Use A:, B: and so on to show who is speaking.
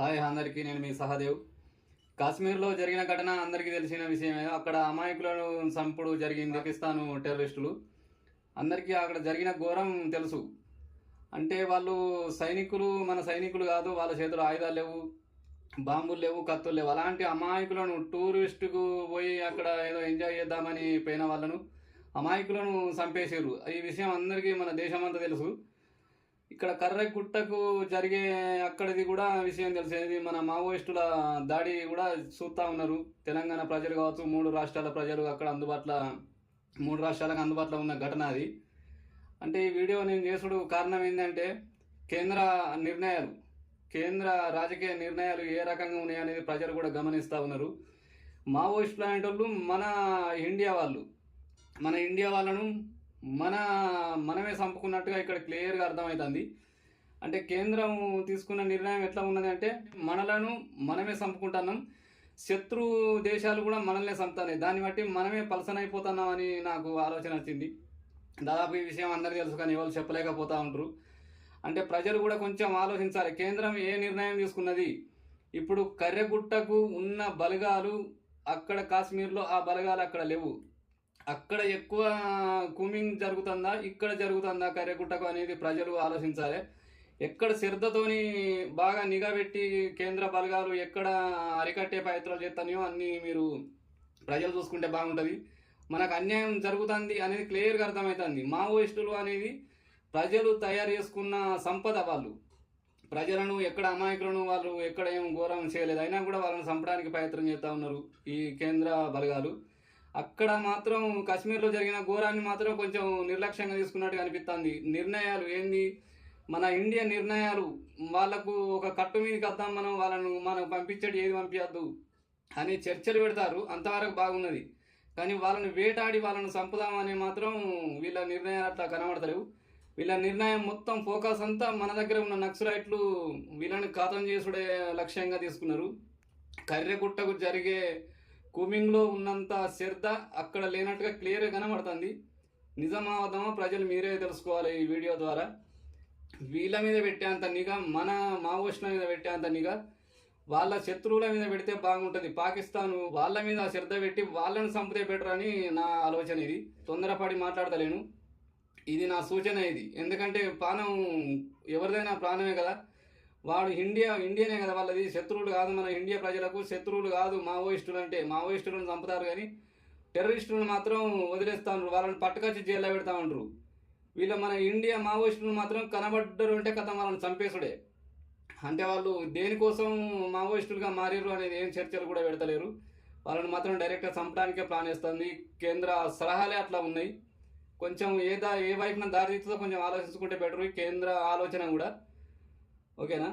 A: Hi అందరికీ, నేను మీ సహదేవ్. కాశ్మీర్లో జరిగిన ఘటన అందరికీ తెలిసిన విషయమే. అక్కడ అమాయకులను చంపుడు జరిగింది పాకిస్తాను టెర్రరిస్టులు. అందరికీ అక్కడ జరిగిన ఘోరం తెలుసు. అంటే వాళ్ళు సైనికులు, మన సైనికులు కాదు. వాళ్ళ చేతులు ఆయుధాలు లేవు, బాంబులు లేవు, కత్తులు లేవు. అలాంటి అమాయకులను, టూరిస్టుకు పోయి అక్కడ ఏదో ఎంజాయ్ చేద్దామని పోయిన వాళ్ళను అమాయకులను చంపేసారు. ఈ విషయం అందరికీ మన దేశమంతా తెలుసు. ఇక్కడ కర్రగుట్టకు జరిగే అక్కడిది కూడా విషయం తెలిసేది. మన మావోయిస్టుల దాడి కూడా చూస్తూ ఉన్నారు. తెలంగాణ ప్రజలు కావచ్చు, మూడు రాష్ట్రాల ప్రజలు అక్కడ మూడు రాష్ట్రాలకు అందుబాటులో ఉన్న ఘటన అది. అంటే ఈ వీడియో నేను చేసుడు కారణం ఏంటంటే, కేంద్ర నిర్ణయాలు, కేంద్ర రాజకీయ నిర్ణయాలు ఏ రకంగా ఉన్నాయనేది ప్రజలు కూడా గమనిస్తూ ఉన్నారు. మావోయిస్టులు అనేటోళ్ళు మన ఇండియా వాళ్ళను మనమే చంపుకున్నట్టుగా ఇక్కడ క్లియర్గా అర్థమవుతుంది. అంటే కేంద్రం తీసుకున్న నిర్ణయం ఎట్లా ఉన్నది అంటే, మనమే చంపుకుంటున్నాం, శత్రు దేశాలు కూడా మనల్నే చంపుతున్నాయి, దాన్ని బట్టి మనమే పలసనైపోతున్నాం అని నాకు ఆలోచన వచ్చింది. దాదాపు ఈ విషయం అందరికీ తెలుసు, కానీ ఎవరు చెప్పలేకపోతూ ఉంటారు. అంటే ప్రజలు కూడా కొంచెం ఆలోచించాలి. కేంద్రం ఏ నిర్ణయం తీసుకున్నది? ఇప్పుడు కర్రెగుట్టకు ఉన్న బలగాలు అక్కడ కాశ్మీర్లో ఆ బలగాలు అక్కడ లేవు. అక్కడ ఎక్కువ కూమింగ్ జరుగుతుందా, ఇక్కడ జరుగుతుందా కర్రెగుట్టకు అనేది ప్రజలు ఆలోచించాలి. ఎక్కడ శ్రద్ధతోని బాగా నిఘా పెట్టి కేంద్ర బలగాలు ఎక్కడ అరికట్టే ప్రయత్నాలు చేస్తాయో అన్నీ మీరు ప్రజలు చూసుకుంటే బాగుంటుంది. మనకు అన్యాయం జరుగుతుంది అనేది క్లియర్గా అర్థమవుతుంది. మావోయిస్టులు అనేది ప్రజలు తయారు చేసుకున్న సంపద. వాళ్ళు ప్రజలను ఎక్కడ అమాయకులను వాళ్ళు ఎక్కడ ఏం ఘోరం చేయలేదు, అయినా కూడా వాళ్ళని చంపడానికి ప్రయత్నం చేస్తూ ఉన్నారు ఈ కేంద్ర బలగాలు. అక్కడ మాత్రం కాశ్మీర్లో జరిగిన ఘోరాన్ని మాత్రం కొంచెం నిర్లక్ష్యంగా తీసుకున్నట్టుగా అనిపిస్తుంది. నిర్ణయాలు ఏంది, మన ఇండియా నిర్ణయాలు, వాళ్లకు ఒక కట్టు మీదకి వద్దాం, మనం పంపించేది ఏది పంపించద్దు అని చర్చలు పెడతారు, అంతవరకు బాగున్నది. కానీ వాళ్ళని వేటాడి వాళ్ళని చంపుదామని మాత్రం వీళ్ళ నిర్ణయాలు అట్లా కనబడతలేవు. వీళ్ళ నిర్ణయం మొత్తం ఫోకస్ అంతా మన దగ్గర ఉన్న నక్సలైట్లు వీళ్ళని ఖాతం చేసుడే లక్ష్యంగా తీసుకున్నారు. కర్రెగుట్టకు జరిగే కూమింగ్లో ఉన్నంత శ్రద్ధ అక్కడ లేనట్టుగా క్లియర్గా కనబడుతుంది. నిజమావదమో ప్రజలు మీరే తెలుసుకోవాలి ఈ వీడియో ద్వారా. వీళ్ళ మీద పెట్టేంత నిఘా, మన మావోయిస్టుల మీద పెట్టేంత నిఘా వాళ్ళ శత్రువుల మీద పెడితే బాగుంటుంది. పాకిస్తాను వాళ్ళ మీద శ్రద్ధ పెట్టి వాళ్ళని చంపితే బెటర్ అని నా ఆలోచన. ఇది తొందరపడి మాట్లాడతలేను, ఇది నా సూచన. ఇది ఎందుకంటే ప్రాణం ఎవరిదైనా ప్రాణమే కదా. వాడు ఇండియానే కదా వాళ్ళది, శత్రువులు కాదు. మన ఇండియా ప్రజలకు శత్రువులు కాదు మావోయిస్టులు. అంటే మావోయిస్టులను చంపుతారు కానీ టెర్రరిస్టులను మాత్రం వదిలేస్తాను, వాళ్ళని పట్టుకొచ్చి జైల్లో పెడతా ఉంటారు. మన ఇండియా మావోయిస్టులు మాత్రం కనబడ్డరు అంటే కథ వాళ్ళని చంపేసుడే. అంటే వాళ్ళు దేనికోసం మావోయిస్టులుగా మారిర్రు అనేది ఏం చర్చలు కూడా పెడతలేరు. వాళ్ళని మాత్రం డైరెక్ట్గా చంపడానికే ప్లాన్ వేస్తుంది. కేంద్ర సలహాలే అట్లా ఉన్నాయి. కొంచెం ఏ వైపున దారి తీస్తుందో కొంచెం ఆలోచించుకుంటే బెటర్ కేంద్ర ఆలోచన కూడా. ఓకేనా?